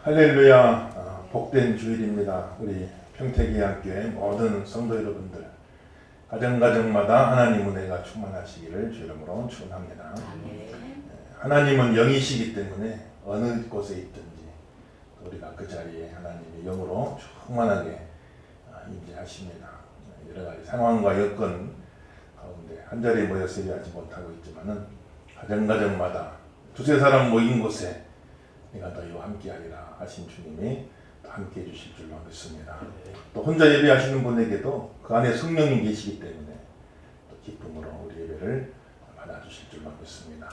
할렐루야. 복된 주일입니다. 우리 평택의학교의 모든 성도 여러분들, 가정가정마다 하나님 은혜가 충만하시기를 주 이름으로 축원합니다. 하나님은 영이시기 때문에 어느 곳에 있든지 우리가 그 자리에 하나님의 영으로 충만하게 임재하십니다. 여러 가지 상황과 여건 가운데 한 자리에 모여서 예배하지 못하고 있지만은 가정가정마다 두세 사람 모인 곳에 내가 너희와 함께하리라 하신 주님이 함께 해주실 줄로 믿습니다. 또 혼자 예배하시는 분에게도 그 안에 성령이 계시기 때문에 또 기쁨으로 우리 예배를 받아주실 줄로 믿습니다.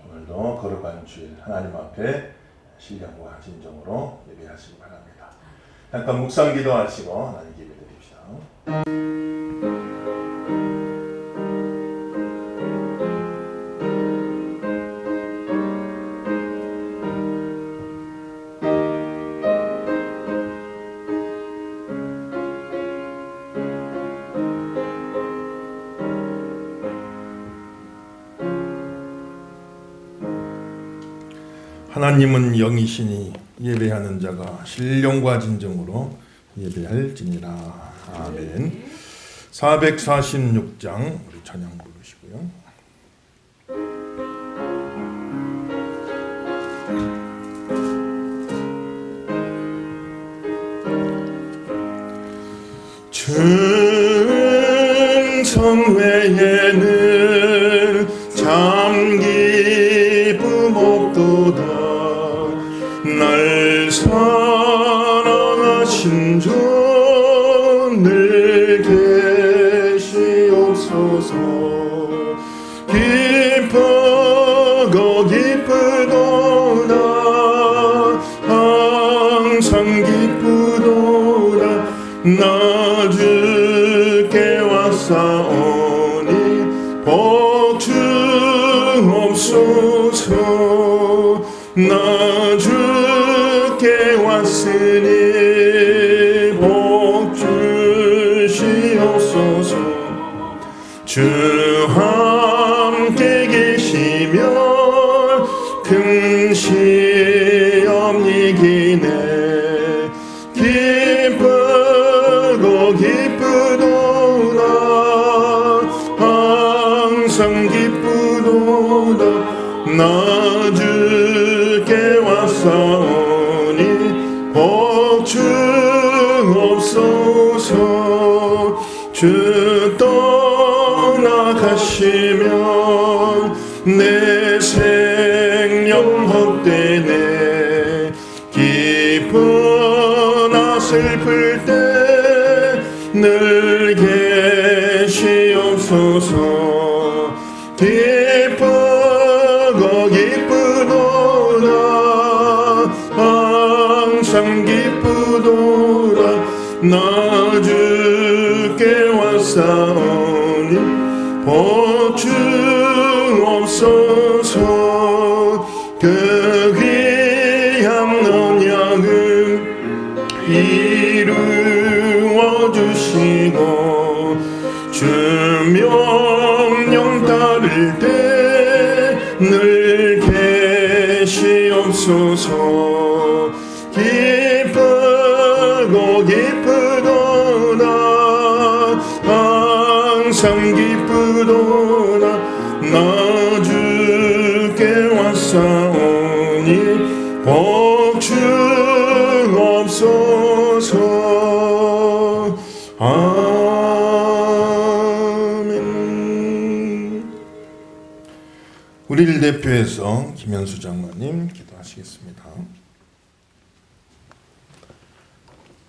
오늘도 거룩한 주일 하나님 앞에 신령과 진정으로 예배하시기 바랍니다. 잠깐 묵상 기도하시고 하나님께 예배드립시다. 하나님은 영이시니 예배하는 자가 신령과 진정으로 예배할지니라. 아멘. 446장 우리 찬양 부르시고요. 충성 외에는 참 기쁨 없도다. 날 사랑하신 주 늘 계시옵소서. 기쁘고 기쁘도다. 항상 기쁘도다. 나 주께 왔사오니 복 주옵소서. 나 주께 왔으니 복 주시옵소서. 주 함께 계시면 큰 시험 이기네. 기쁘고 기쁘도다. 항상 기쁘도다. 나 주께 왔사오니 복 주옵소서. 주 떠나가시면 내 생명 헛되네. 기쁘나 슬플 때 늘 계시옵소서. 기쁘고 기쁘도다. 항상 기쁘도다. 나 주께 왔사오니 복 주옵소서. 그 귀한 언약을 이루어 주시고 주 명령 따를 때 늘 계시옵소서. 기쁘고 기쁘도다. 항상 기쁘도다. 나 주께 왔사오니 복 주옵소서. 아멘. 우리를 대표해서 김현수 장로님 기도하시겠습니다.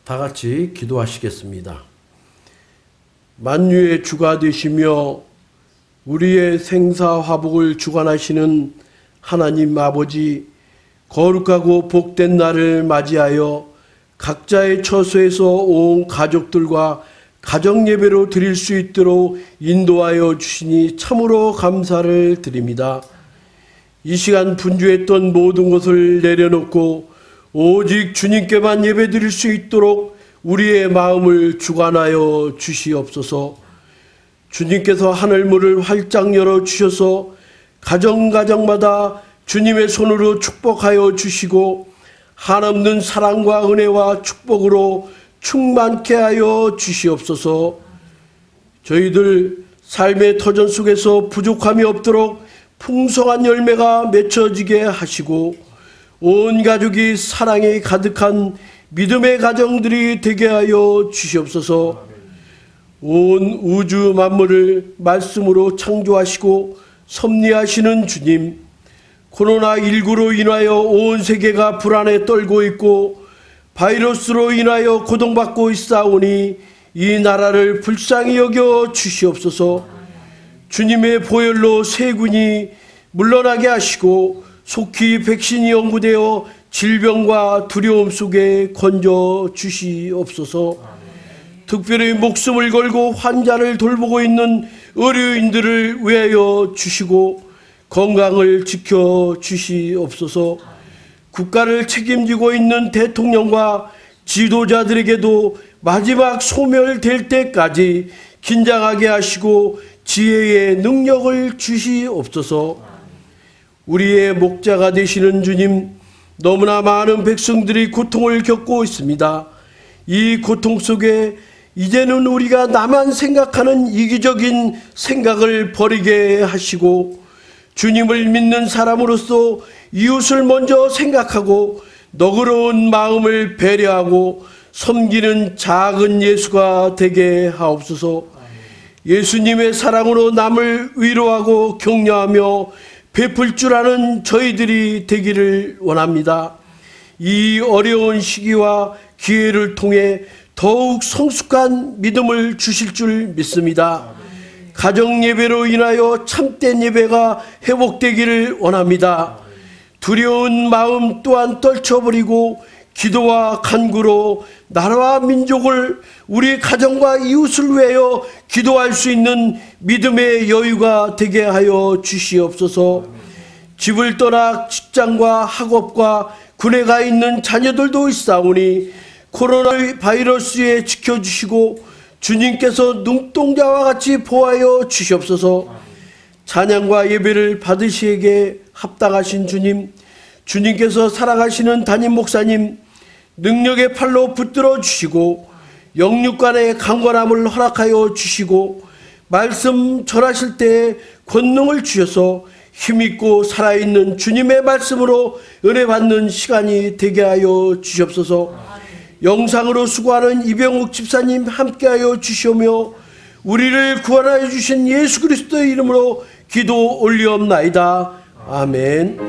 다 같이 기도하시겠습니다. 만유의 주가 되시며 우리의 생사화복을 주관하시는 하나님 아버지, 거룩하고 복된 날을 맞이하여 각자의 처소에서 온 가족들과 가정예배로 드릴 수 있도록 인도하여 주시니 참으로 감사를 드립니다. 이 시간 분주했던 모든 것을 내려놓고 오직 주님께만 예배드릴 수 있도록 우리의 마음을 주관하여 주시옵소서. 주님께서 하늘문을 활짝 열어주셔서 가정가정마다 주님의 손으로 축복하여 주시고 한없는 사랑과 은혜와 축복으로 충만케 하여 주시옵소서. 저희들 삶의 터전 속에서 부족함이 없도록 풍성한 열매가 맺혀지게 하시고 온 가족이 사랑이 가득한 믿음의 가정들이 되게 하여 주시옵소서. 온 우주 만물을 말씀으로 창조하시고 섭리하시는 주님, 코로나19로 인하여 온 세계가 불안에 떨고 있고 바이러스로 인하여 고통받고 있사오니 이 나라를 불쌍히 여겨 주시옵소서. 주님의 보혈로 세군이 물러나게 하시고 속히 백신이 연구되어 질병과 두려움 속에 건져 주시옵소서. 특별히 목숨을 걸고 환자를 돌보고 있는 의료인들을 위하여 주시고 건강을 지켜 주시옵소서. 국가를 책임지고 있는 대통령과 지도자들에게도 마지막 소멸될 때까지 긴장하게 하시고 지혜의 능력을 주시옵소서. 우리의 목자가 되시는 주님, 너무나 많은 백성들이 고통을 겪고 있습니다. 이 고통 속에 이제는 우리가 나만 생각하는 이기적인 생각을 버리게 하시고 주님을 믿는 사람으로서 이웃을 먼저 생각하고 너그러운 마음을 배려하고 섬기는 작은 예수가 되게 하옵소서. 예수님의 사랑으로 남을 위로하고 격려하며 베풀 줄 아는 저희들이 되기를 원합니다. 이 어려운 시기와 기회를 통해 더욱 성숙한 믿음을 주실 줄 믿습니다. 가정 예배로 인하여 참된 예배가 회복되기를 원합니다. 두려운 마음 또한 떨쳐버리고 기도와 간구로 나라와 민족을, 우리 가정과 이웃을 위하여 기도할 수 있는 믿음의 여유가 되게 하여 주시옵소서. 집을 떠나 직장과 학업과 군에 가 있는 자녀들도 있사오니 코로나 바이러스에 지켜주시고 주님께서 눈동자와 같이 보호하여 주시옵소서. 찬양과 예배를 받으시기에 합당하신 주님, 주님께서 사랑하시는 담임 목사님 능력의 팔로 붙들어 주시고 영육간의 강건함을 허락하여 주시고 말씀 전하실 때 권능을 주셔서 힘있고 살아있는 주님의 말씀으로 은혜 받는 시간이 되게 하여 주시옵소서. 영상으로 수고하는 이병욱 집사님 함께하여 주시오며 우리를 구원하여 주신 예수 그리스도의 이름으로 기도 올리옵나이다. 아멘.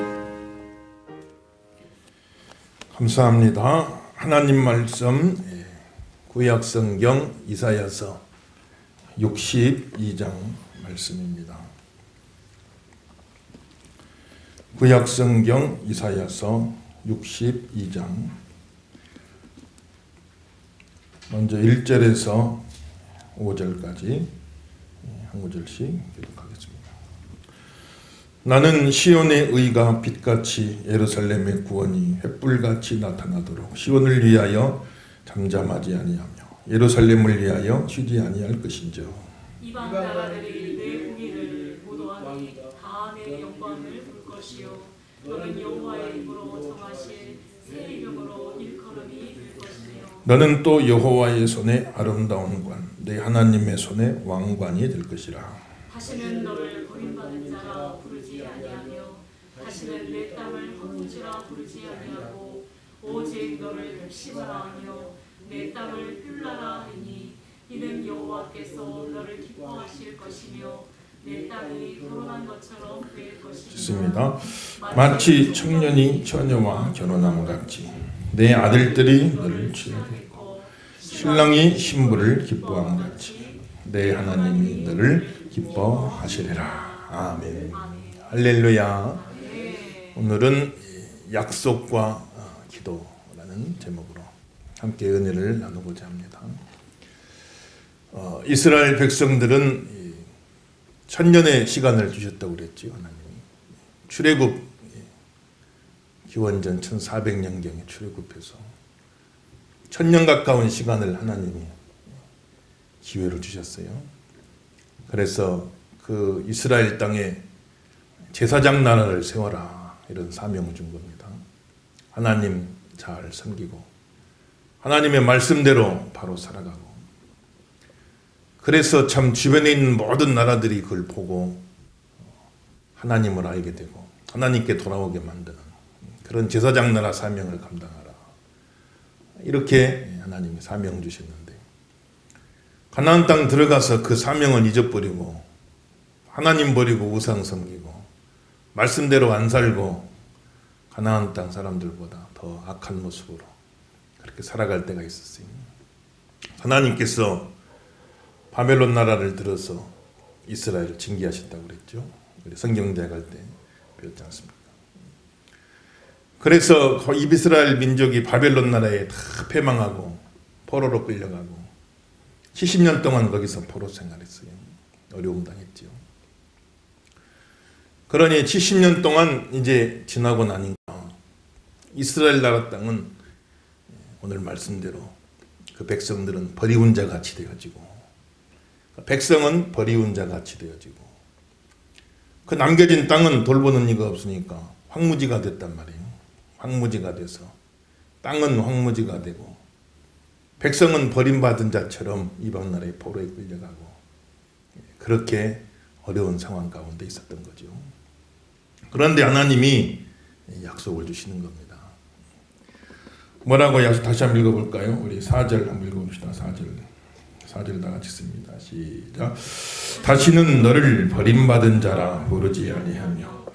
감사합니다. 하나님 말씀 구약성경 이사야서 62장 말씀입니다. 구약성경 이사야서 62장 먼저 1절에서 5절까지 한 구절씩 교독하겠습니다. 나는 시온의 의가 빛같이 예루살렘의 구원이 횃불같이 나타나도록 시온을 위하여 잠잠하지 아니하며 예루살렘을 위하여 쉬지 아니할 것인저. 이방 나라들이 내 공의를 보도하니 다 내 영광을 볼 것이요 너는 여호와의 입으로 정하실 새 이름으로 일컬음이 될 것이며 너는 또 여호와의 손에 아름다운 관, 내 하나님의 손에 왕관이 될 것이라. 다시는 너를 버림받은 자라 부르지 아니하며 다시는 내 땅을 허무지라 부르지 아니하고 오직 너를 백시바라 하며 내 땅을 뷸라라 하니 이는 여호와께서 너를 기뻐하실 것이며 내 땅이 결혼한 것처럼 될 것이며. 좋습니다. 마치 청년이 처녀와 결혼함 같이 내 아들들이 너를 취하겠고 신랑이 신부를 기뻐함 같이 내 하나님이 너를 기뻐하시리라. 아멘. 할렐루야. 오늘은 약속과 기도라는 제목으로 함께 은혜를 나누고자 합니다. 이스라엘 백성들은 천년의 시간을 주셨다고 그랬죠. 하나님이 출애굽 기원전 1400년경에 출애굽해서 천년 가까운 시간을 하나님이 기회를 주셨어요. 그래서 그 이스라엘 땅에 제사장 나라를 세워라 이런 사명을 준 겁니다. 하나님 잘 섬기고 하나님의 말씀대로 바로 살아가고, 그래서 참 주변에 있는 모든 나라들이 그걸 보고 하나님을 알게 되고 하나님께 돌아오게 만드는 그런 제사장 나라 사명을 감당하라, 이렇게 하나님이 사명 주셨는데, 가나안 땅 들어가서 그 사명은 잊어버리고 하나님 버리고 우상 섬기고 말씀대로 안 살고 가나안 땅 사람들보다 더 악한 모습으로 그렇게 살아갈 때가 있었어요. 하나님께서 바벨론 나라를 들어서 이스라엘을 징계하셨다고 그랬죠. 우리 성경대학 갈 때 배웠지 않습니까? 그래서 이스라엘 민족이 바벨론 나라에 다 패망하고 포로로 끌려가고 70년 동안 거기서 포로 생활했어요. 어려움 당했죠. 그러니 70년 동안 이제 지나고 나니까 이스라엘 나라 땅은 오늘 말씀대로 그 백성들은 버리운 자 같이 되어지고, 백성은 버리운 자 같이 되어지고, 그 남겨진 땅은 돌보는 이가 없으니까 황무지가 됐단 말이에요. 황무지가 돼서 땅은 황무지가 되고 백성은 버림받은 자처럼 이방 나라의 포로에 끌려가고, 그렇게 어려운 상황 가운데 있었던 거죠. 그런데 하나님이 약속을 주시는 겁니다. 뭐라고 약속, 다시 한번 읽어볼까요? 우리 4절 한번 읽어봅시다. 4절 다 같이 씁니다. 시작. 다시는 너를 버림받은 자라 부르지 아니하며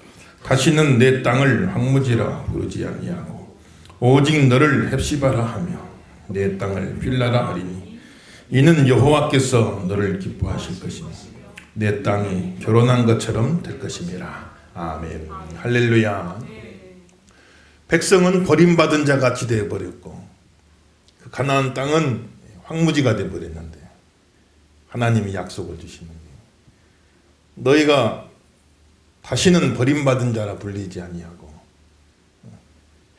다시는 내 땅을 황무지라 부르지 아니하고 오직 너를 헵시바라 하며 내 땅을 빌라라 하리니 이는 여호와께서 너를 기뻐하실 것이니 내 땅이 결혼한 것처럼 될 것임이라. 아멘. 할렐루야. 백성은 버림받은 자 같이 되어버렸고 그 가나안 땅은 황무지가 되어버렸는데 하나님이 약속을 주시는 거예요. 너희가 다시는 버림받은 자라 불리지 아니하고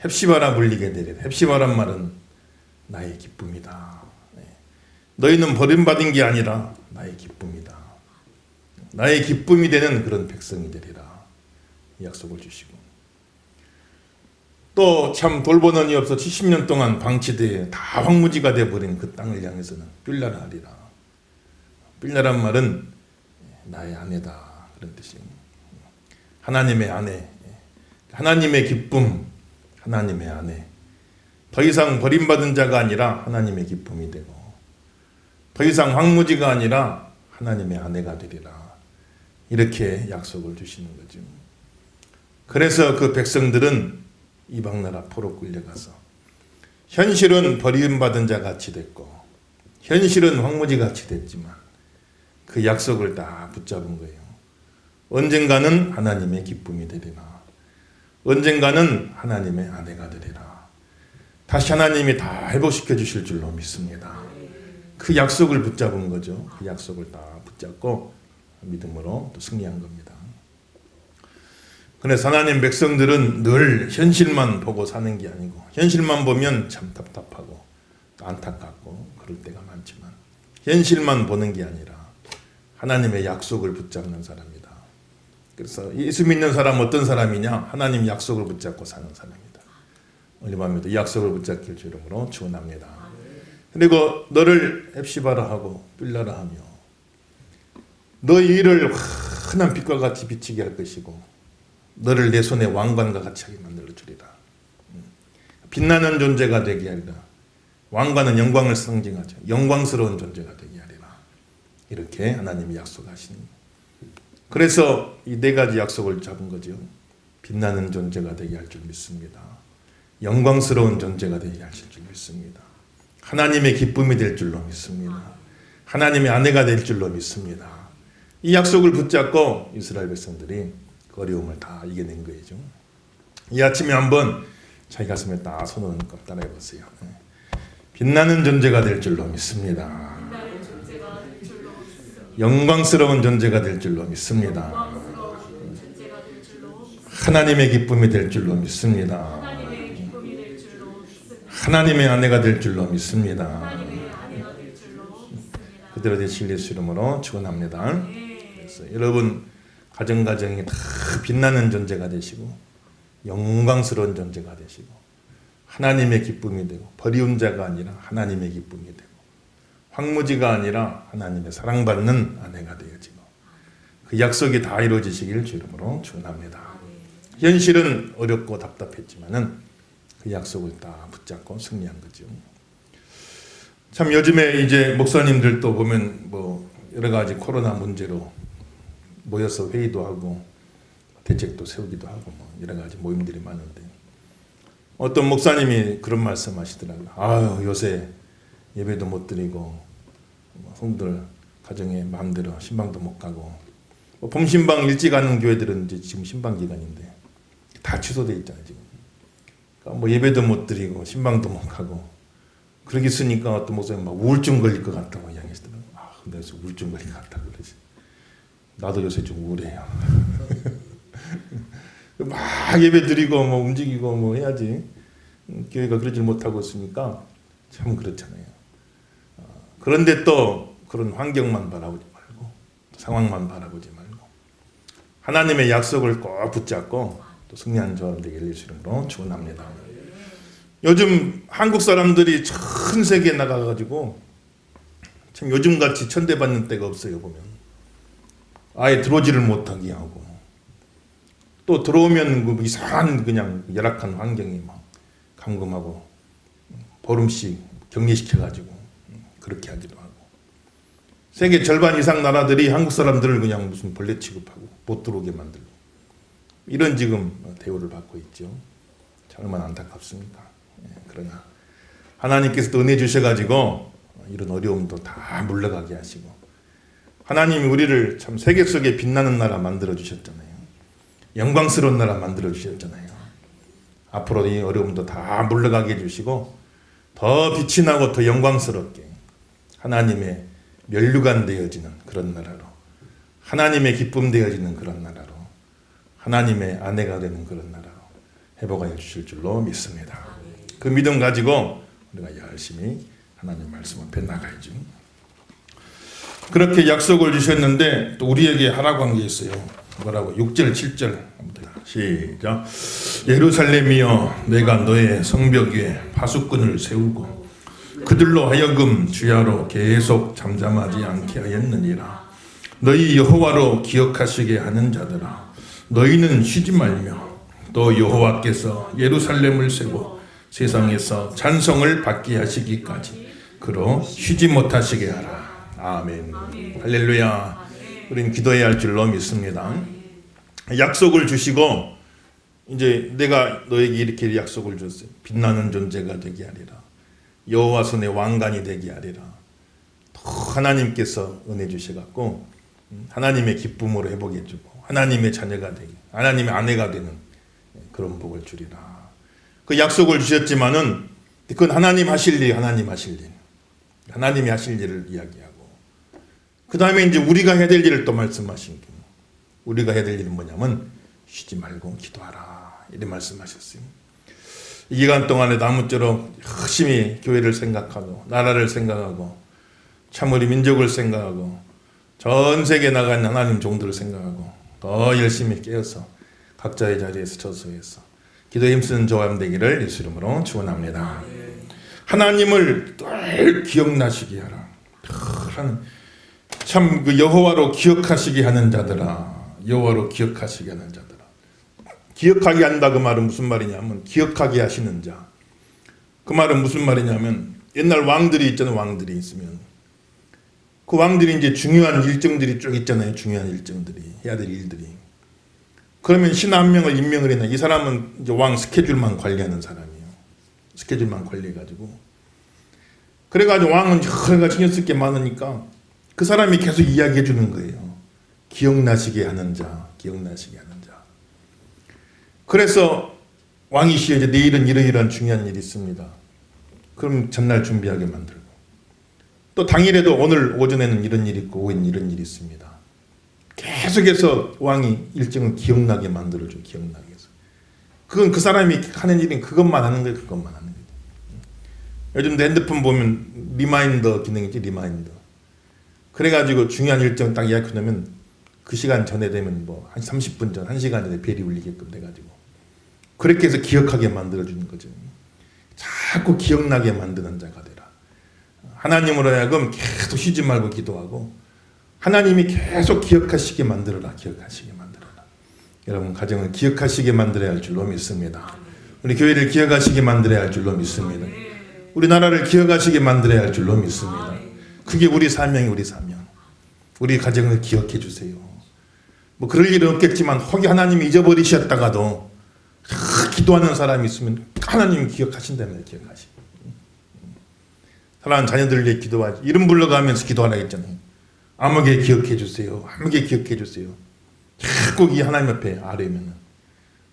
헵시바라 불리게 되리라. 헵시바란 말은 나의 기쁨이다. 너희는 버림받은 게 아니라 나의 기쁨이다. 나의 기쁨이 되는 그런 백성이 되리라. 약속을 주시고, 또 참 돌보는 이 없어 70년 동안 방치되어 다 황무지가 되어버린 그 땅을 향해서는 빌라라 하리라. 빌라란 말은 나의 아내다, 그런 뜻이에요. 하나님의 아내, 하나님의 기쁨, 하나님의 아내. 더 이상 버림받은 자가 아니라 하나님의 기쁨이 되고 더 이상 황무지가 아니라 하나님의 아내가 되리라. 이렇게 약속을 주시는 거죠. 그래서 그 백성들은 이방나라 포로 끌려가서 현실은 버림받은 자 같이 됐고 현실은 황무지 같이 됐지만 그 약속을 다 붙잡은 거예요. 언젠가는 하나님의 기쁨이 되리라. 언젠가는 하나님의 아내가 되리라. 다시 하나님이 다 회복시켜 주실 줄로 믿습니다. 그 약속을 붙잡은 거죠. 그 약속을 다 붙잡고 믿음으로 또 승리한 겁니다. 그래서 하나님 백성들은 늘 현실만 보고 사는 게 아니고 현실만 보면 참 답답하고 안타깝고 그럴 때가 많지만 현실만 보는 게 아니라 하나님의 약속을 붙잡는 사람이다. 그래서 예수 믿는 사람 어떤 사람이냐? 하나님 약속을 붙잡고 사는 사람이다. 오늘 밤에도 이 약속을 붙잡길 주름으로 축원합니다. 그리고 너를 헵시바라 하고 빌라라 하며 너의 일을 환한 빛과 같이 비치게 할 것이고 너를 내 손에 왕관과 같이 하게 만들어 주리라. 빛나는 존재가 되게 하리라. 왕관은 영광을 상징하죠. 영광스러운 존재가 되게 하리라. 이렇게 하나님이 약속하시는. 그래서 이 네 가지 약속을 잡은 거죠. 빛나는 존재가 되게 할 줄 믿습니다. 영광스러운 존재가 되게 하실 줄 믿습니다. 하나님의 기쁨이 될 줄로 믿습니다. 하나님의 아내가 될 줄로 믿습니다. 이 약속을 붙잡고 이스라엘 백성들이 그 어려움을 다 이겨낸 거죠. 이 아침에 한번 자기 가슴에 딱 손을 얹고 따라해 보세요. 빛나는 존재가 될 줄로 믿습니다. 영광스러운 존재가 될 줄로 믿습니다. 하나님의 기쁨이 될 줄로 믿습니다. 하나님의 아내가 될 줄로 믿습니다. 그대로 되실 예수 이름으로 축원합니다. 그래서 여러분 가정이 다 빛나는 존재가 되시고 영광스러운 존재가 되시고 하나님의 기쁨이 되고, 버리운 자가 아니라 하나님의 기쁨이 되고, 황무지가 아니라 하나님의 사랑받는 아내가 되어지고, 그 약속이 다 이루어지시길 주 이름으로 축원합니다. 현실은 어렵고 답답했지만은 그 약속을 다 붙잡고 승리한 거죠. 참 요즘에 이제 목사님들도 보면 뭐 여러 가지 코로나 문제로 모여서 회의도 하고 대책도 세우기도 하고 뭐 여러 가지 모임들이 많은데, 어떤 목사님이 그런 말씀 하시더라고요. 아유, 요새 예배도 못 드리고 성도들 가정에 마음대로 신방도 못 가고, 뭐 봄신방 일찍 가는 교회들은 이제 지금 신방 기간인데 다 취소돼 있잖아요 지금. 그러니까 뭐 예배도 못 드리고 신방도 못 가고 그러기 있으니까 어떤 목사님 막 우울증 걸릴 것 같다고 이야기하시더라고요. 아, 근데 요새 우울증 걸릴 것 같다고 그러지. 나도 요새 좀 우울해요. 막 예배 드리고 뭐 움직이고 뭐 해야지 교회가 그러질 못하고 있으니까 참 그렇잖아요. 그런데 또 그런 환경만 바라보지 말고, 상황만 바라보지 말고, 하나님의 약속을 꼭 붙잡고 또 승리하는 저와 되기를 예수 이름으로 축원합니다. 요즘 한국 사람들이 전 세계에 나가가지고 참 요즘같이 천대받는 때가 없어요. 보면 아예 들어오지를 못하게 하고, 또 들어오면 그 이상한 그냥 열악한 환경이 막 감금하고 보름씩 격리시켜가지고 그렇게 하기도 하고, 세계 절반 이상 나라들이 한국 사람들을 그냥 무슨 벌레 취급하고 못 들어오게 만들고, 이런 지금 대우를 받고 있죠. 참 얼마나 안타깝습니까? 그러나 하나님께서도 은혜 주셔가지고 이런 어려움도 다 물러가게 하시고, 하나님이 우리를 참 세계 속에 빛나는 나라 만들어 주셨잖아요. 영광스러운 나라 만들어 주셨잖아요. 앞으로 이 어려움도 다 물러가게 해주시고 더 빛이 나고 더 영광스럽게 하나님의 면류관 되어지는 그런 나라로, 하나님의 기쁨 되어지는 그런 나라로, 하나님의 아내가 되는 그런 나라로 회복하여 주실 줄로 믿습니다. 그 믿음 가지고 우리가 열심히 하나님 말씀 앞에 나가야죠. 그렇게 약속을 주셨는데 또 우리에게 하라고 한 게 있어요. 뭐라고? 6절 7절 시작. 예루살렘이여, 내가 너의 성벽 위에 파수꾼을 세우고 그들로 하여금 주야로 계속 잠잠하지 않게 하였느니라. 너희 여호와로 기억하시게 하는 자들아, 너희는 쉬지 말며 또 여호와께서 예루살렘을 세고 세상에서 찬송을 받게 하시기까지 그로 쉬지 못하시게 하라. 아멘. 할렐루야. 우리는 기도해야 할 줄로 믿습니다. 약속을 주시고 이제 내가 너에게 이렇게 약속을 줬어요. 빛나는 존재가 되게 하리라. 여호와 손의 왕관이 되게 하리라. 또 하나님께서 은혜 주셔갖고 하나님의 기쁨으로 회복해 주고 하나님의 자녀가 되게, 하나님의 아내가 되는 그런 복을 주리라. 그 약속을 주셨지만은 그건 하나님 하실 일, 하나님 하실 일, 하나님이 하실 일을 이야기하고, 그 다음에 이제 우리가 해야 될 일을 또 말씀하신 게, 우리가 해야 될 일은 뭐냐면 쉬지 말고 기도하라, 이렇게 말씀하셨어요. 이 기간 동안에도 아무쪼록 열심히 교회를 생각하고 나라를 생각하고 참 우리 민족을 생각하고 전 세계에 나가 있는 하나님 종들을 생각하고 더 열심히 깨어서 각자의 자리에서 저소해서 기도에 힘쓰는 저와 되기를 예수 이름으로 축원합니다. 하나님을 늘 기억나시게 하라. 참 그 여호와로 기억하시게 하는 자들아, 여호와로 기억하시게 하는 자들아. 기억하게 한다 그 말은 무슨 말이냐면 기억하게 하시는 자. 그 말은 무슨 말이냐면 옛날 왕들이 있잖아요. 왕들이 있으면 그 왕들이 이제 중요한 일정들이 쭉 있잖아요. 중요한 일정들이 해야 될 일들이. 그러면 신 한 명을 임명을 했나, 이 사람은 이제 왕 스케줄만 관리하는 사람이에요. 스케줄만 관리해가지고. 그래가지고 왕은 여러 가지 신경 쓸 게 많으니까 그 사람이 계속 이야기해 주는 거예요. 기억나시게 하는 자, 기억나시게 하는 자. 그래서 왕이시여, 이제 내일은 이러이러한 중요한 일이 있습니다. 그럼 전날 준비하게 만들고, 또 당일에도 오늘 오전에는 이런 일이 있고 오후에는 이런 일이 있습니다. 계속해서 왕이 일정을 기억나게 만들어줘. 기억나게 해서. 그건 그 사람이 하는 일은 그것만 하는 거예요. 그것만 하는 거예요. 요즘도 핸드폰 보면 리마인더 기능이지, 리마인더. 그래가지고 중요한 일정 딱 예약해놓으면 그 시간 전에 되면 뭐 한 30분 전, 1시간 전에 벨이 울리게끔 돼가지고 그렇게 해서 기억하게 만들어주는 거죠. 자꾸 기억나게 만드는 자가 되라. 하나님으로 하여금 계속 쉬지 말고 기도하고 하나님이 계속 기억하시게 만들어라. 기억하시게 만들어라. 여러분 가정을 기억하시게 만들어야 할 줄로 믿습니다. 우리 교회를 기억하시게 만들어야 할 줄로 믿습니다. 우리 나라를 기억하시게 만들어야 할 줄로 믿습니다. 그게 우리 사명이 우리 사명. 우리 가정을 기억해 주세요. 뭐 그럴 일은 없겠지만 혹이 하나님이 잊어버리셨다가도 기도하는 사람이 있으면 하나님이 기억하신다면 기억하시고 사랑하는 자녀들 위해 기도하지. 이름 불러가면서 기도하라 했잖아요. 아무개 기억해 주세요. 아무개 기억해 주세요. 자꾸 이 하나님 앞에 아뢰면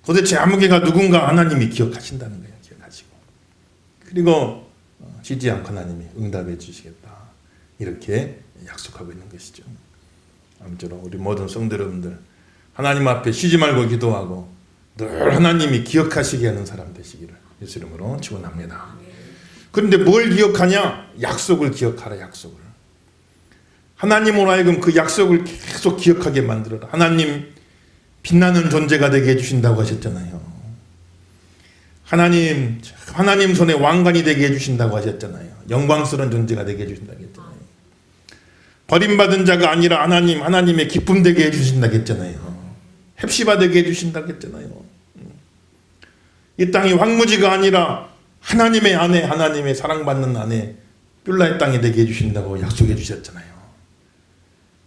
도대체 아무개가 누군가 하나님이 기억하신다는 거예요. 기억하시고 그리고 쉬지 않고 하나님이 응답해 주시겠다. 이렇게 약속하고 있는 것이죠. 아무쪼록 우리 모든 성도 여러분들 하나님 앞에 쉬지 말고 기도하고 늘 하나님이 기억하시게 하는 사람 되시기를 예수 이름으로 축원합니다. 그런데 뭘 기억하냐? 약속을 기억하라. 약속을. 하나님으로 하여금 그 약속을 계속 기억하게 만들어라. 하나님 빛나는 존재가 되게 해주신다고 하셨잖아요. 하나님 손에 왕관이 되게 해주신다고 하셨잖아요. 영광스러운 존재가 되게 해주신다고 했잖아요. 버림받은 자가 아니라 하나님의 기쁨 되게 해주신다고 했잖아요. 헵시바 되게 해주신다고 했잖아요. 이 땅이 황무지가 아니라 하나님의 아내, 하나님의 사랑받는 아내 뷸라의 땅이 되게 해주신다고 약속해 주셨잖아요.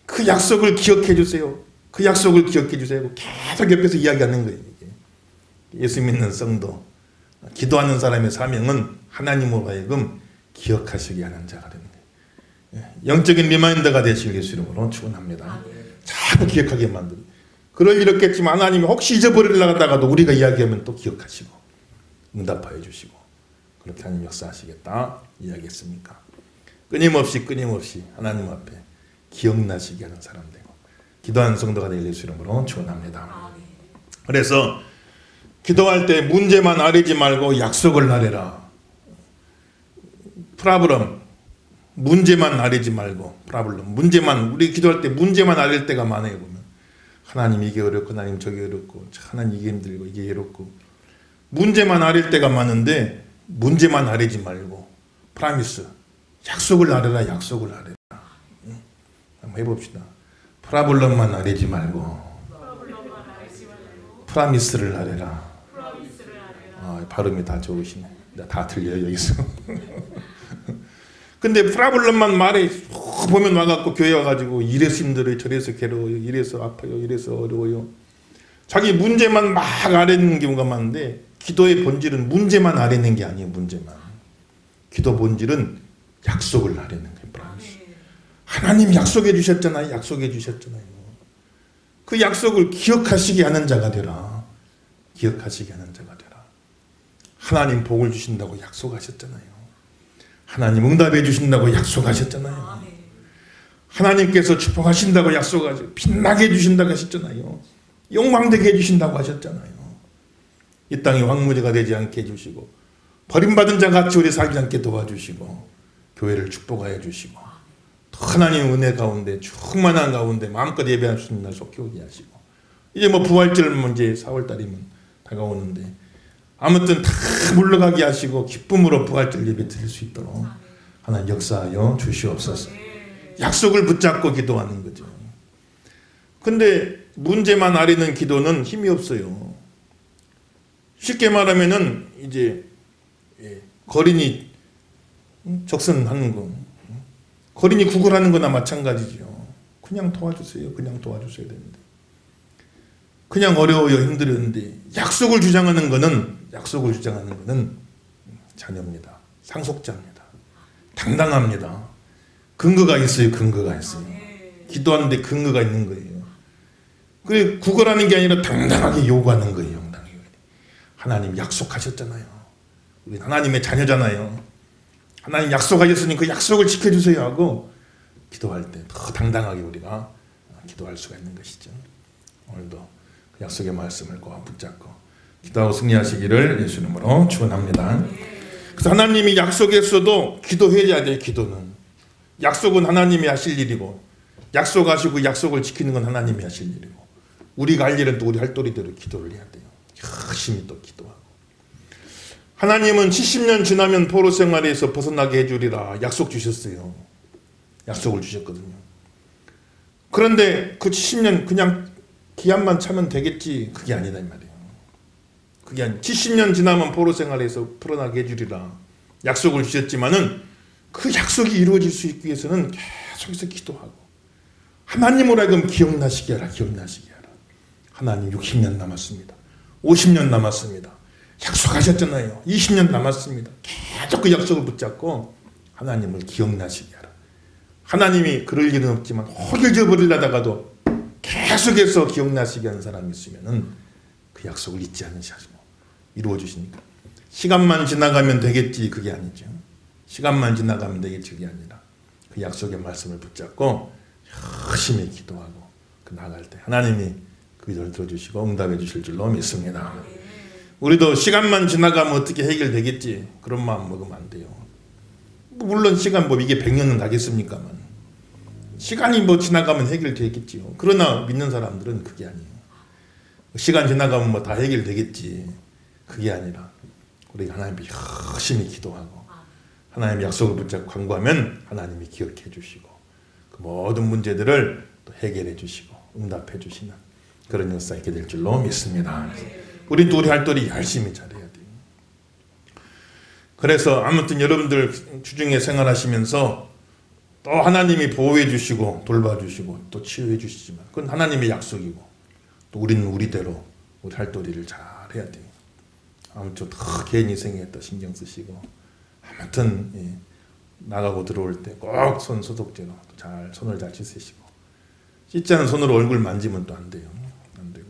그 약속을 기억해 주세요. 그 약속을 기억해 주세요. 계속 옆에서 이야기하는 거예요. 예수 믿는 성도, 기도하는 사람의 사명은 하나님으로 하여금 기억하시게 하는 자가 되는 거예요. 영적인 리마인더가 되시길 예수 이름으로 축원합니다. 자꾸 기억하게 만들어요. 그럴 일 없겠지만 하나님이 혹시 잊어버리려고 하다가도 우리가 이야기하면 또 기억하시고 응답하여 주시고 그렇게 하나님 역사하시겠다 이야기했습니까? 끊임없이 하나님 앞에 기억나시게 하는 사람 되고 기도하는 성도가 되길 예수 이름으로 축원합니다. 그래서 기도할 때 문제만 아뢰지 말고 약속을 아뢰라. 프라블럼 문제만 아뢰지 말고 문제만 우리 기도할 때 문제만 아뢰일 때가 많아요. 보면 하나님 이게 어렵고 하나님 저게 어렵고 하나님 이게 힘들고 이게 어렵고 문제만 아뢰일 때가 많은데 문제만 아뢰지 말고 프라미스 약속을 아뢰라. 약속을 아뢰라. 한번 해봅시다. 프라블럼만 아뢰지 말고 프라미스를 아뢰라. 발음이 다 좋으시네. 다 틀려요 여기서. 근데 프라블럼만 말해 보면 와갖고 교회 와가지고 이래서 힘들어요, 저래서 괴로워요, 이래서 아파요, 이래서 어려워요. 자기 문제만 막 아뢰는 경우가 많은데 기도의 본질은 문제만 아뢰는 게 아니에요. 문제만. 기도 본질은 약속을 아뢰는 거예요. 하나님 약속해 주셨잖아요. 약속해 주셨잖아요. 그 약속을 기억하시게 하는 자가 되라. 기억하시게 하는 자가 되라. 하나님 복을 주신다고 약속하셨잖아요. 하나님 응답해 주신다고 약속하셨잖아요. 하나님께서 축복하신다고 약속하셨고 빛나게 해주신다고 하셨잖아요. 영광되게 해주신다고 하셨잖아요. 이 땅이 황무지가 되지 않게 해주시고 버림받은 자 같이 우리 살지 않게 도와주시고 교회를 축복하여 주시고 또 하나님의 은혜 가운데 충만한 가운데 마음껏 예배할 수 있는 날 속히 오게 하시고 이제 뭐 부활절 이제 4월달이면 다가오는데 아무튼 다 물러가게 하시고 기쁨으로 부활절 예배 드릴 수 있도록 하나님 역사하여 주시옵소서. 약속을 붙잡고 기도하는 거죠. 근데 문제만 아뢰는 기도는 힘이 없어요. 쉽게 말하면은 이제 거린이 적선하는 거, 거린이 구걸하는 거나 마찬가지죠. 그냥 도와주세요. 그냥 도와주셔야 되는데. 그냥 어려워요. 힘들었는데 약속을 주장하는 거는 자녀입니다. 상속자입니다. 당당합니다. 근거가 있어요. 근거가 있어요. 기도하는데 근거가 있는 거예요. 그래 구걸하는 게 아니라 당당하게 요구하는 거예요. 하나님 약속하셨잖아요. 우리 하나님의 자녀잖아요. 하나님 약속하셨으니 그 약속을 지켜주세요 하고 기도할 때 더 당당하게 우리가 기도할 수가 있는 것이죠. 오늘도 그 약속의 말씀을 꼭 붙잡고 기도하고 승리하시기를 예수 이름으로 축원합니다. 그래서 하나님이 약속했어도 기도해야 돼요. 기도는 약속은 하나님이 하실 일이고 약속하시고 약속을 지키는 건 하나님이 하실 일이고 우리가 할 일은 또 우리 할 도리대로 기도를 해야 돼요. 열심히 또 기도하고 하나님은 70년 지나면 포로 생활에서 벗어나게 해주리라 약속 주셨어요. 약속을 주셨거든요. 그런데 그 70년 그냥 기한만 차면 되겠지, 그게 아니다 이 말이에요. 그게 아니 70년 지나면 포로 생활에서 풀어나게 해주리라 약속을 주셨지만은 그 약속이 이루어질 수 있기 위해서는 계속해서 기도하고 하나님으로 하여금 기억나시게 하라, 기억나시게 하라. 하나님 60년 남았습니다. 50년 남았습니다. 약속하셨잖아요. 20년 남았습니다. 계속 그 약속을 붙잡고 하나님을 기억나시게 하라. 하나님이 그럴 일은 없지만 혹 잊어버리려다가도 계속해서 기억나시게 하는 사람이 있으면은 그 약속을 잊지 않으시고 이루어 주시니까 시간만 지나가면 되겠지, 그게 아니죠. 시간만 지나가면 되겠지, 그게 아니라 그 약속의 말씀을 붙잡고 열심히 기도하고 그 나갈 때 하나님이 그 기도를 들어주시고 응답해 주실 줄로 믿습니다. 우리도 시간만 지나가면 어떻게 해결되겠지, 그런 마음 먹으면 안 돼요. 물론 시간 뭐 이게 100년은 가겠습니까만 시간이 뭐 지나가면 해결되겠지요. 그러나 믿는 사람들은 그게 아니에요. 시간 지나가면 뭐 다 해결되겠지, 그게 아니라 우리가 하나님 열심히 기도하고 하나님의 약속을 붙잡고 간구하면 하나님이 기억해 주시고 그 모든 문제들을 또 해결해 주시고 응답해 주시는 그런 역사 있게 될 줄로 믿습니다. 우린 또 우리 할 일이 열심히 잘해야 돼요. 그래서 아무튼 여러분들 주중에 생활하시면서 또 하나님이 보호해 주시고 돌봐주시고 또 치유해 주시지만 그건 하나님의 약속이고 또 우리는 우리대로 우리 할 일을 잘 해야 돼요. 아무튼 더 개인 희생에 또 신경 쓰시고 아무튼 나가고 들어올 때 꼭 손 소독제로 잘 손을 잘 씻으시고 씻지 않은 손으로 얼굴 만지면 또 안 돼요. 안 되고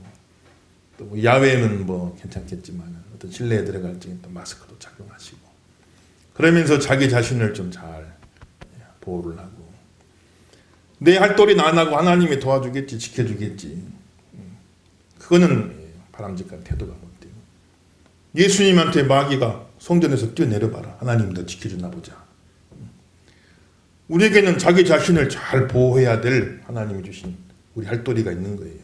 또 야외는 뭐 괜찮겠지만 어떤 실내에 들어갈 때 또 마스크도 착용하시고 그러면서 자기 자신을 좀 잘 보호를 하고 내 할 일이 안 하고 하나님이 도와주겠지, 지켜주겠지. 그거는 바람직한 태도가 못 돼요. 예수님한테 마귀가 성전에서 뛰어내려봐라. 하나님 너 지켜주나 보자. 우리에게는 자기 자신을 잘 보호해야 될 하나님이 주신 우리 할 도리가 있는 거예요.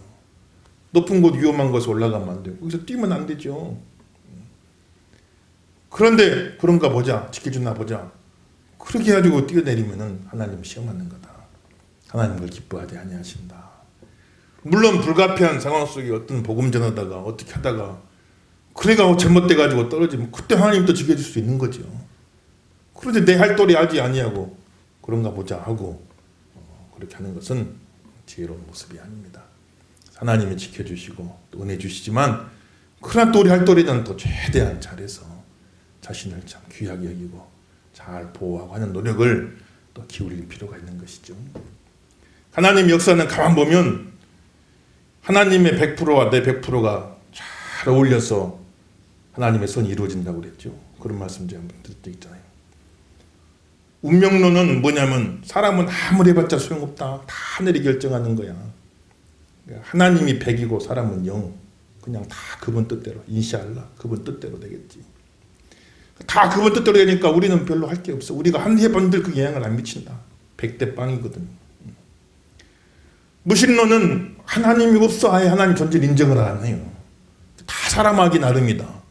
높은 곳 위험한 곳에 올라가면 안 돼요. 거기서 뛰면 안 되죠. 그런데 그런가 보자, 지켜주나 보자. 그렇게 가지고 뛰어내리면은 하나님 시험하는 거다. 하나님 그걸 기뻐하지 아니하신다. 물론 불가피한 상황 속에 어떤 복음 전하다가 어떻게 하다가 그래가 잘못돼가지고 떨어지면 그때 하나님도 지켜줄 수 있는 거죠. 그런데 내 할 도리 하지 아니하고 그런가 보자 하고 그렇게 하는 것은 지혜로운 모습이 아닙니다. 하나님이 지켜주시고 또 은혜 주시지만 그러나 또 우리 할 도리는 또 최대한 잘해서 자신을 참 귀하게 여기고 잘 보호하고 하는 노력을 또 기울일 필요가 있는 것이죠. 하나님 역사는 가만 보면 하나님의 100%와 내 100%가 잘 어울려서 하나님의 선이 이루어진다고 그랬죠. 그런 말씀 제가 한번 드린 적 있잖아요. 운명론은 뭐냐면 사람은 아무리 해봤자 소용없다. 다 하늘이 결정하는 거야. 하나님이 100이고 사람은 0. 그냥 다 그분 뜻대로 인샤알라 그분 뜻대로 되겠지. 다 그분 뜻대로 되니까 우리는 별로 할 게 없어. 우리가 한 해본들 그 영향을 안 미친다. 100대 빵이거든. 무신론은 하나님이 없어 아예 하나님 존재를 인정을 안 해요. 다 사람하기 나름이다.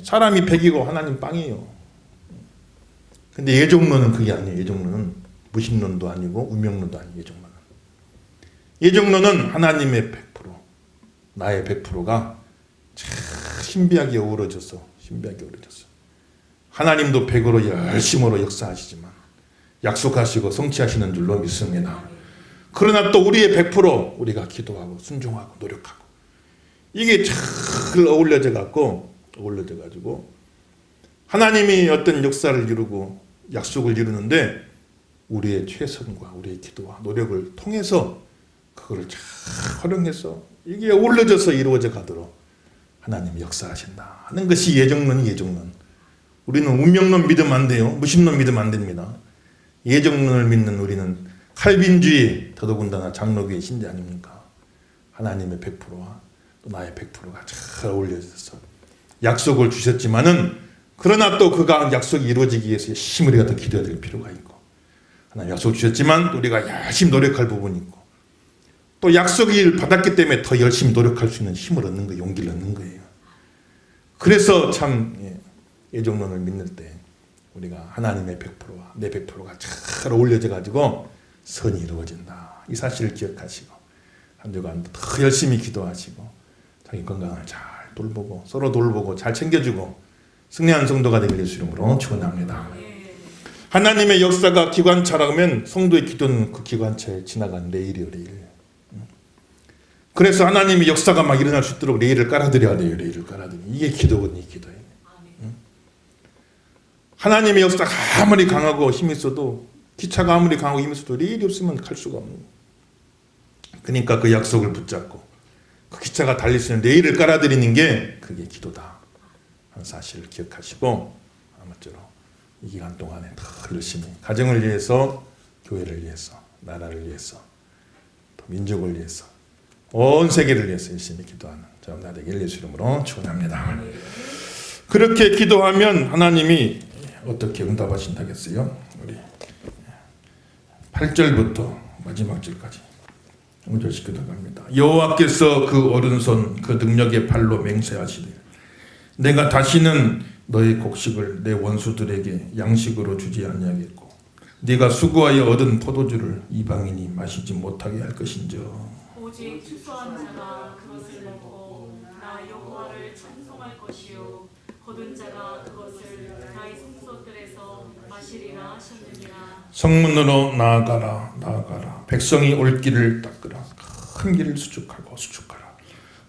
사람이 100이고 하나님 빵이에요. 근데 예종론은 그게 아니에요. 예종론은 무신론도 아니고 운명론도 아니에요. 예종론은. 예종론은 하나님의 100%, 나의 100%가 참 신비하게 어우러져서 하나님도 100으로 열심으로 역사하시지만 약속하시고 성취하시는 줄로 믿습니다. 그러나 또 우리의 100% 우리가 기도하고 순종하고 노력하고 이게 잘 어울려져 가지고 하나님이 어떤 역사를 이루고 약속을 이루는데 우리의 최선과 우리의 기도와 노력을 통해서 그거를 잘 활용해서 이게 어울려져서 이루어져 가도록 하나님이 역사하신다 하는 것이 예정론이 예정론. 우리는 운명론 믿으면 안 돼요. 무신론 믿으면 안 됩니다. 예정론을 믿는 우리는 칼빈주의 더더군다나 장로교의 신자 아닙니까? 하나님의 100%와 또 나의 100%가 잘 어울려져서 약속을 주셨지만은 그러나 또 그가 약속이 이루어지기 위해서 열심히 우리가 더 기도해야 될 필요가 있고 하나님 약속 주셨지만 우리가 열심히 노력할 부분이 있고 또 약속을 받았기 때문에 더 열심히 노력할 수 있는 힘을 얻는 거예요. 용기를 얻는 거예요. 그래서 참 예정론을 믿는 때 우리가 하나님의 100%와 내 100%가 잘 어울려져 가지고 선이 이루어진다. 이 사실을 기억하시고 한 주간도 더 열심히 기도하시고 자기 건강을 잘 돌보고 서로 돌보고 잘 챙겨주고 승리한 성도가 되길 예수 이름으로 축원합니다. 하나님의 역사가 기관차라면 성도의 기도는 그 기관차에 지나간 레일이요, 레일. 그래서 하나님의 역사가 막 일어날 수 있도록 레일을 깔아드려야 돼요. 레일을 깔아드려. 이게 기도거든요. 기도예요. 하나님의 역사가 아무리 강하고 힘이 있어도 기차가 아무리 강하고 힘이 있어도 레일이 없으면 갈 수가 없는 거예요. 그러니까 그 약속을 붙잡고 그 기차가 달릴 수 있는 레일을 깔아드리는 게 그게 기도다 하는 사실을 기억하시고 아무쪼록 이 기간 동안에 더 열심히 가정을 위해서 교회를 위해서 나라를 위해서 또 민족을 위해서 온 세계를 위해서 열심히 기도하는 저와 나 되길 예수 이름으로 축원합니다. 그렇게 기도하면 하나님이 어떻게 응답하신다겠어요? 우리 8절부터 마지막 절까지 5절씩 기도합니다. 여호와께서 그 오른손 그 능력의 팔로 맹세하시되 내가 다시는 너의 곡식을 내 원수들에게 양식으로 주지 아니하겠고 네가 수고하여 얻은 포도주를 이방인이 마시지 못하게 할 것인저 오직 추수한 자가 그것을 먹고 나 여호와를 찬송할 것이요 거둔 자가 그것을 나의 성소들에서 마시리라 하셨느니라. 성문으로 나아가라 나아가라 백성이 올 길을 닦으라 큰 길을 수축하고 수축하라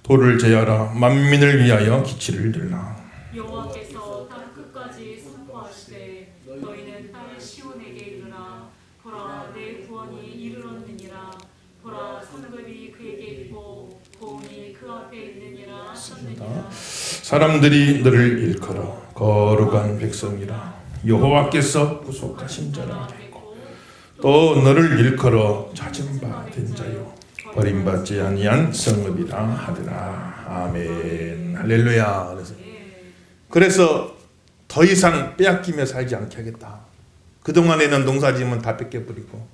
돌을 제하라 만민을 위하여 기치를 들라. 여호와께서 땅 끝까지 선포하시되 너희는 딸 시온에게 이르라. 보라 내 구원이 이르렀느니라. 보라 성급이 그에게 있고 고운이 그 앞에 있느니라 하셨느니라. 사람들이 너를 일컬어 거룩한 백성이라 여호와께서 구속하신 자라 하겠고 또 너를 일컬어 찾은 바 된 자요 버림받지 아니한 성읍이라 하더라. 아멘 할렐루야. 그래서 더 이상 빼앗기며 살지 않게 하겠다. 그동안에는 농사지으면 다 뺏겨버리고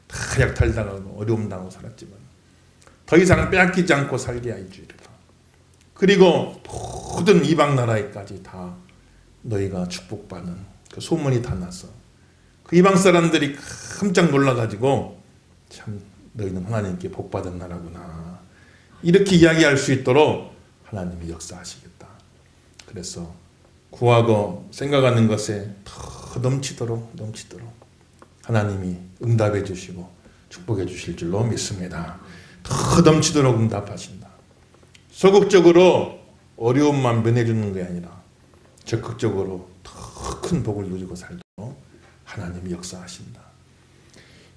다 약탈당하고 어려움 당하고 살았지만 더 이상 빼앗기지 않고 살게 하여 주리라. 그리고 모든 이방 나라에까지 다 너희가 축복받는 그 소문이 다 나서 그 이방 사람들이 깜짝 놀라가지고 참 너희는 하나님께 복받은 나라구나 이렇게 이야기할 수 있도록 하나님이 역사하시겠다. 그래서 구하고 생각하는 것에 더 넘치도록 하나님이 응답해 주시고 축복해 주실 줄로 믿습니다. 더 넘치도록 응답하신다. 소극적으로 어려움만 면해주는 게 아니라 적극적으로 더 큰 복을 누리고 살도록 하나님이 역사하신다.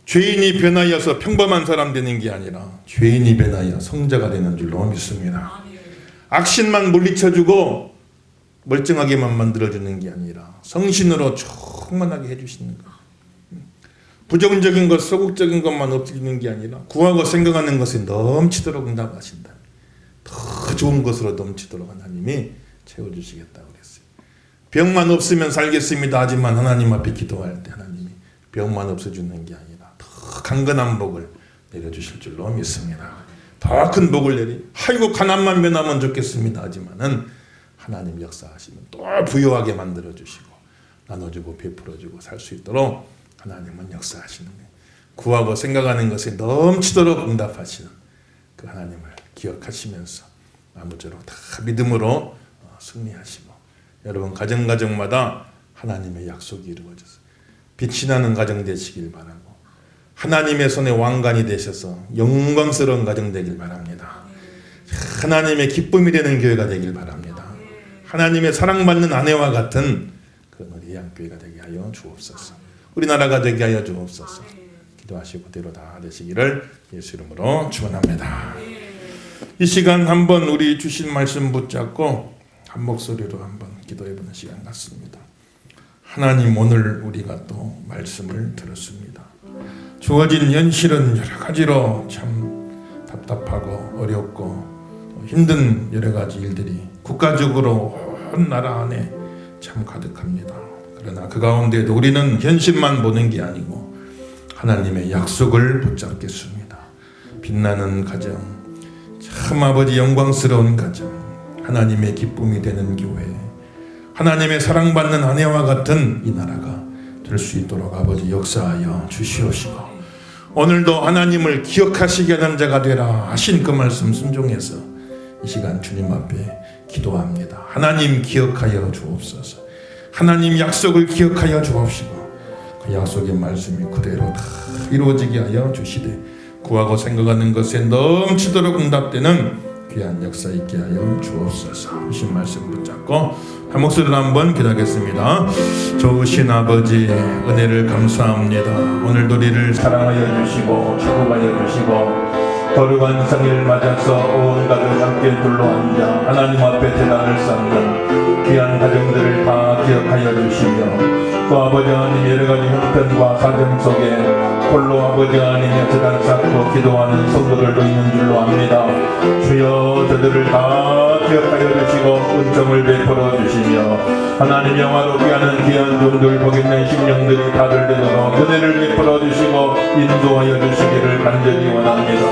죄인이 변하여서 평범한 사람 되는 게 아니라 죄인이 변하여 성자가 되는 줄로 믿습니다. 악신만 물리쳐주고 멀쩡하게만 만들어주는 게 아니라 성신으로 충만하게 해주시는 것. 부정적인 것, 소극적인 것만 없애주는 게 아니라 구하고 생각하는 것에 넘치도록 응답하신다. 더 좋은 것으로 넘치도록 하나님이 채워주시겠다고 그랬어요. 병만 없으면 살겠습니다 하지만 하나님 앞에 기도할 때 하나님이 병만 없애주는 게 아니라 더 강건한 복을 내려주실 줄로 믿습니다. 더 큰 복을 아이고 가난만 면하면 좋겠습니다 하지만은 하나님 역사하시면 또 부유하게 만들어주시고 나눠주고 베풀어주고 살 수 있도록 하나님은 역사하시는 거예요. 구하고 생각하는 것에 넘치도록 응답하시는 그 하나님을 기억하시면서 아무쪼록 다 믿음으로 승리하시고 여러분 가정마다 하나님의 약속이 이루어져서 빛이 나는 가정 되시길 바라고 하나님의 손에 왕관이 되셔서 영광스러운 가정 되길 바랍니다. 하나님의 기쁨이 되는 교회가 되길 바랍니다. 하나님의 사랑받는 아내와 같은 그 우리 예양교회가 되게 하여 주옵소서. 우리나라가 되게 하여 주옵소서. 기도하시고 그대로 다 되시기를 예수 이름으로 축원합니다. 이 시간 한번 우리 주신 말씀 붙잡고 한 목소리로 한번 기도해보는 시간 같습니다. 하나님 오늘 우리가 또 말씀을 들었습니다. 주어진 현실은 여러 가지로 참 답답하고 어렵고 힘든 여러 가지 일들이 국가적으로 온 나라 안에 참 가득합니다. 그러나 그 가운데도 우리는 현실만 보는 게 아니고 하나님의 약속을 붙잡겠습니다. 빛나는 가정, 참 아버지 영광스러운 가정, 하나님의 기쁨이 되는 교회, 하나님의 사랑받는 아내와 같은 이 나라가 될 수 있도록 아버지 역사하여 주시옵시고, 오늘도 하나님을 기억하시게 하는 자가 되라 하신 그 말씀 순종해서 이 시간 주님 앞에 기도합니다. 하나님 기억하여 주옵소서. 하나님 약속을 기억하여 주옵시고, 그 약속의 말씀이 그대로 다 이루어지게 하여 주시되, 구하고 생각하는 것에 넘치도록 응답되는 귀한 역사 있게 하여 주옵소서. 하신 말씀 붙잡고 한 목소리로 한번 기도하겠습니다. 좋으신 아버지, 은혜를 감사합니다. 오늘도 우리를 사랑하여 주시고 축복하여 주시고, 거룩한 성일을 맞아서 온 가족 함께 둘러앉아 하나님 앞에 제단을 쌓는 귀한 가정들을 다 기억하여 주시며, 또 아버지 하나님 여러가지 형편과 사정 속에 홀로 아버지 하나님의 제단 쌓고 기도하는 성도들도 있는 줄로 압니다. 주여 저들을 다 기억하여 주시고 은총을 베풀어 주시며, 하나님 영화롭게 하는 귀한 종들 복있는 심령들이 다들 되도록 은혜를 베풀어 주시고 인도하여 주시기를 간절히 원합니다.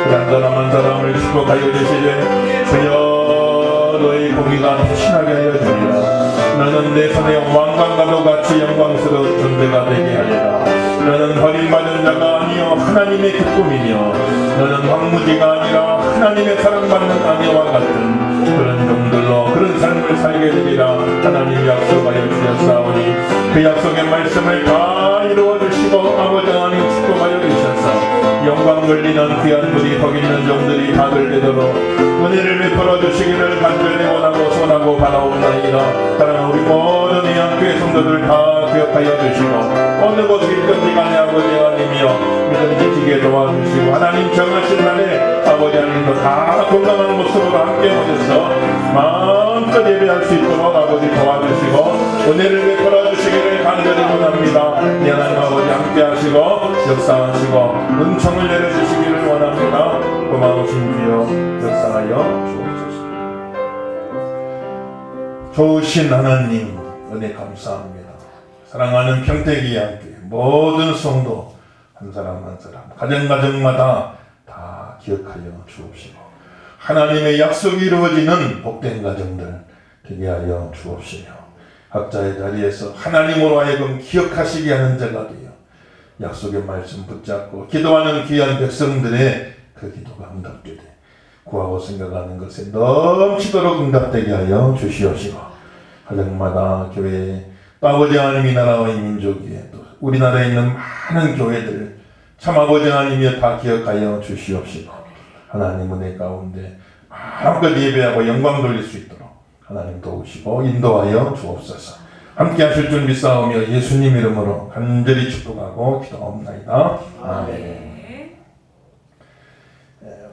한 사람 한 사람을 축복하여 주시되, 주여 너의 공의가 신하게 하여 주리라. 너는 내 손에 왕관과도 같이 영광스러운 존재가 되게 하리라. 너는 버림받은 자가 아니요 하나님의 기쁨이며, 너는 황무지가 아니라 하나님의 사랑받는 아내와 같은 그런 종들로 그런 삶을 살게 되리라. 하나님 약속하여 주셨사오니 그 약속의 말씀을 다 이루어 주시고 아버지 하나님 축복하여 주셔서 영광 돌리는 귀한 분이 복 있는 종들이 다들 되도록 은혜를 베풀어 주시기를 간절히 원하고 소원하고 바라옵나이다. 사랑하는 우리 모든 이 한교회 성도들 다 기억하여 주시고, 어느 곳에 있든지 간에 아버지 하나님이여 믿음 지키게 도와주시고, 하나님 정하신 날에 아버지 하나님도 다 건강한 모습으로 함께 오셔서 마음껏 예배할 수 있도록 아버지 도와주시고 은혜를 베풀어 주시기를 간절히 원합니다. 이 하나님 아버지 함께 하시고 역사하시고 은총을 내려주시기를 원합니다. 고마우신 주여 역사하여 주옵소서. 좋으신 하나님 은혜 감사합니다. 사랑하는 평택이 함께 모든 성도 한 사람 한 사람 가정마다 다 기억하여 주옵시고, 하나님의 약속이 이루어지는 복된 가정들 되게 하여 주옵시며, 각자의 자리에서 하나님으로 하여금 기억하시게 하는 자가 되어 약속의 말씀 붙잡고 기도하는 귀한 백성들의 그 기도가 응답되되, 구하고 생각하는 것에 넘치도록 응답되게 하여 주시옵시고, 가정마다 교회에 또 아버지 하나님이 나라와 이 민족 위에 또 우리나라에 있는 많은 교회들 참 아버지 하나님이 다 기억하여 주시옵시고, 하나님 은혜 가운데 마음껏 예배하고 영광 돌릴 수 있도록 하나님 도우시고 인도하여 주옵소서. 함께 하실 줄 믿사오며 예수님 이름으로 간절히 축복하고 기도하옵나이다. 아멘.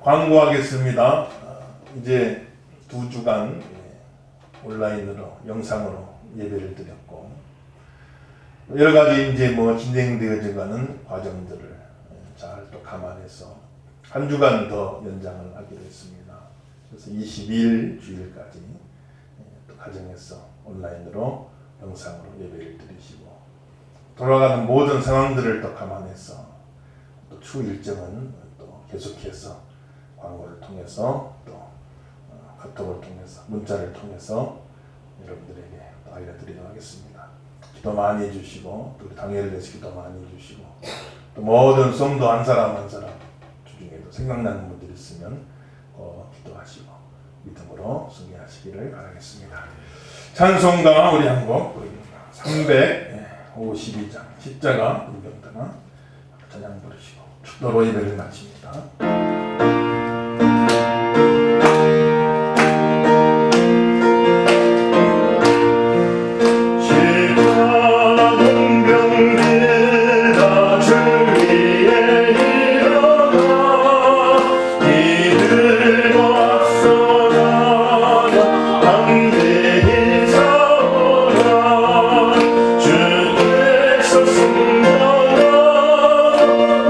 광고하겠습니다. 이제 2주간 온라인으로 영상으로 예배를 드렸고, 여러 가지 이제 진행되어져가는 과정들을 잘 또 감안해서 한 주간 더 연장을 하기로 했습니다. 그래서 22일 주일까지 또 가정에서 온라인으로 영상으로 예배를 드리시고, 돌아가는 모든 상황들을 또 감안해서 또 추후 일정은 또 계속해서 광고를 통해서 또 카톡을 통해서 문자를 통해서 여러분들에게 또 알려드리도록 하겠습니다. 기도 많이 해주시고, 또 당회를 위해서 기도 많이 해주시고, 또 모든 성도 한 사람 한 사람 주중에도 생각나는 분들이 있으면 기도하시고 믿음으로 승리하시기를 바라겠습니다. 찬송가 우리 한 곡 352장 십자가 운명단화 찬양 부르시고 축도로 예배를 마칩니다.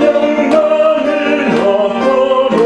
영광을 얻도록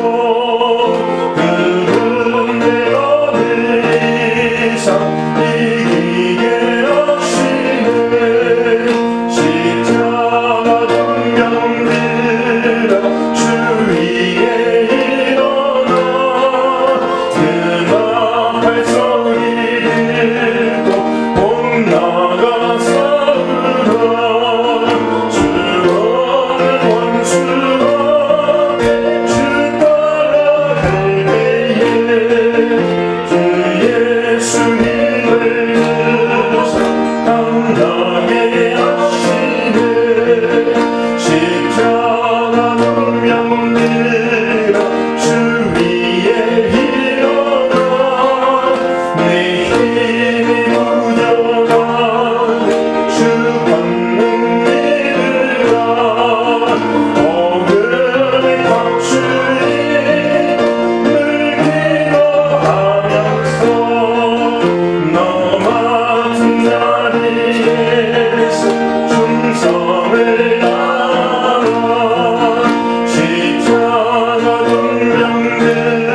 충성을 다하라 십자가 동병들아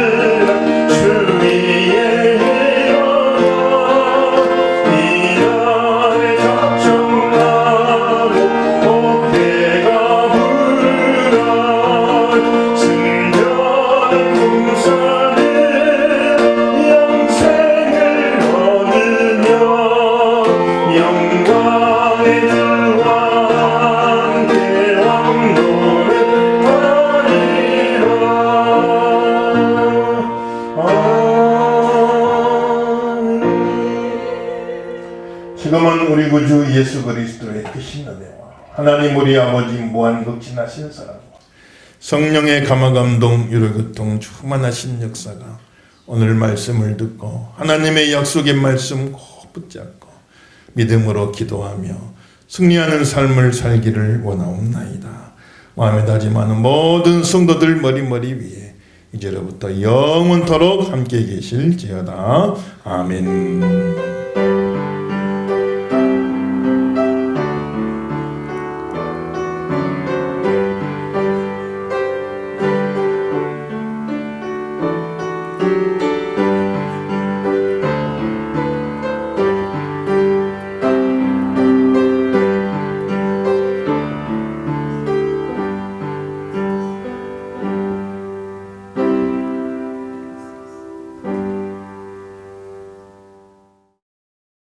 주 위에 일어나 이 안에 작정하고 목회가 부르라 승전한 공사는 영생을 얻으며 영광의 주와 함께 왕노를 하리라. 아멘. 지금은 우리 구주 예수 그리스도의 크신 은혜와 하나님 우리 아버지 무한극진하신 사랑과 성령의 감화감동 유료교통 충만하신 역사가 오늘 말씀을 듣고 하나님의 약속의 말씀 꼭 붙잡고 믿음으로 기도하며 승리하는 삶을 살기를 원하옵나이다. 마음에 다짐하는 모든 성도들 머리 위에 이제로부터 영원토록 함께 계실지어다. 아멘.